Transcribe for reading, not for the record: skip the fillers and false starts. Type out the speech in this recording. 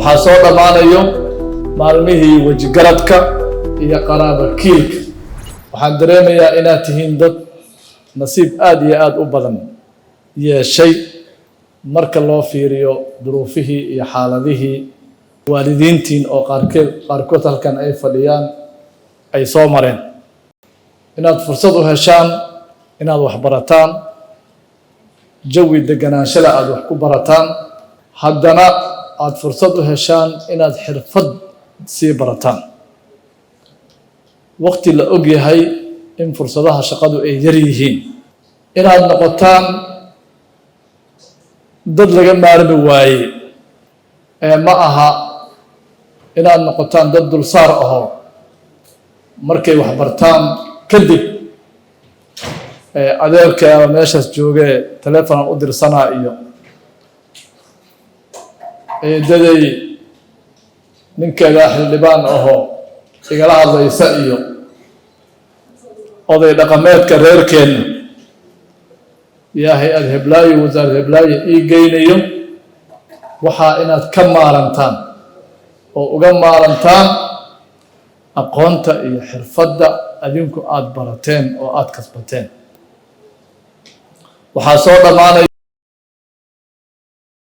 waxaa soo dhammaanayo maalmihii wejigaradka iyo qaraaba kiilka. waxaan dareemayaa inaad tihiin dad nasiib aad iyo aad u badan yeeshay marka loo fiiriyo duruufihii iyo xaaladihii waalidiintiin oo qaarkood halkan ay fadhiyaan ay soo mareen. inaad fursad u heshaan inaad wax barataan, jawi deganaanshala aad wax ku barataan, haddana aad fursad u heshaan inaad xirfad sii barataan. waqti la og yahay in fursadaha shaqadu ay yar yihiin, inaad noqotaan dad laga maarmi waaye ma aha inaad noqotaan dad dulsaar ahoo markay wax bartaan kadib adeerka meeshaas joogee telefonan u dirsanaa iyo eedaday ninkeeda xildhibaan ahoo igala hadlaysa iyo oday dhaqameedka reerkeenna yaa hay-ad heblaayo wasaarad heblaayo ii geynayo. waxaa inaad ka maarantaan oo uga maarantaan aqoonta iyo xirfadda adinku aad barateen oo aad kasbateen. waxaa soo dhammaanaya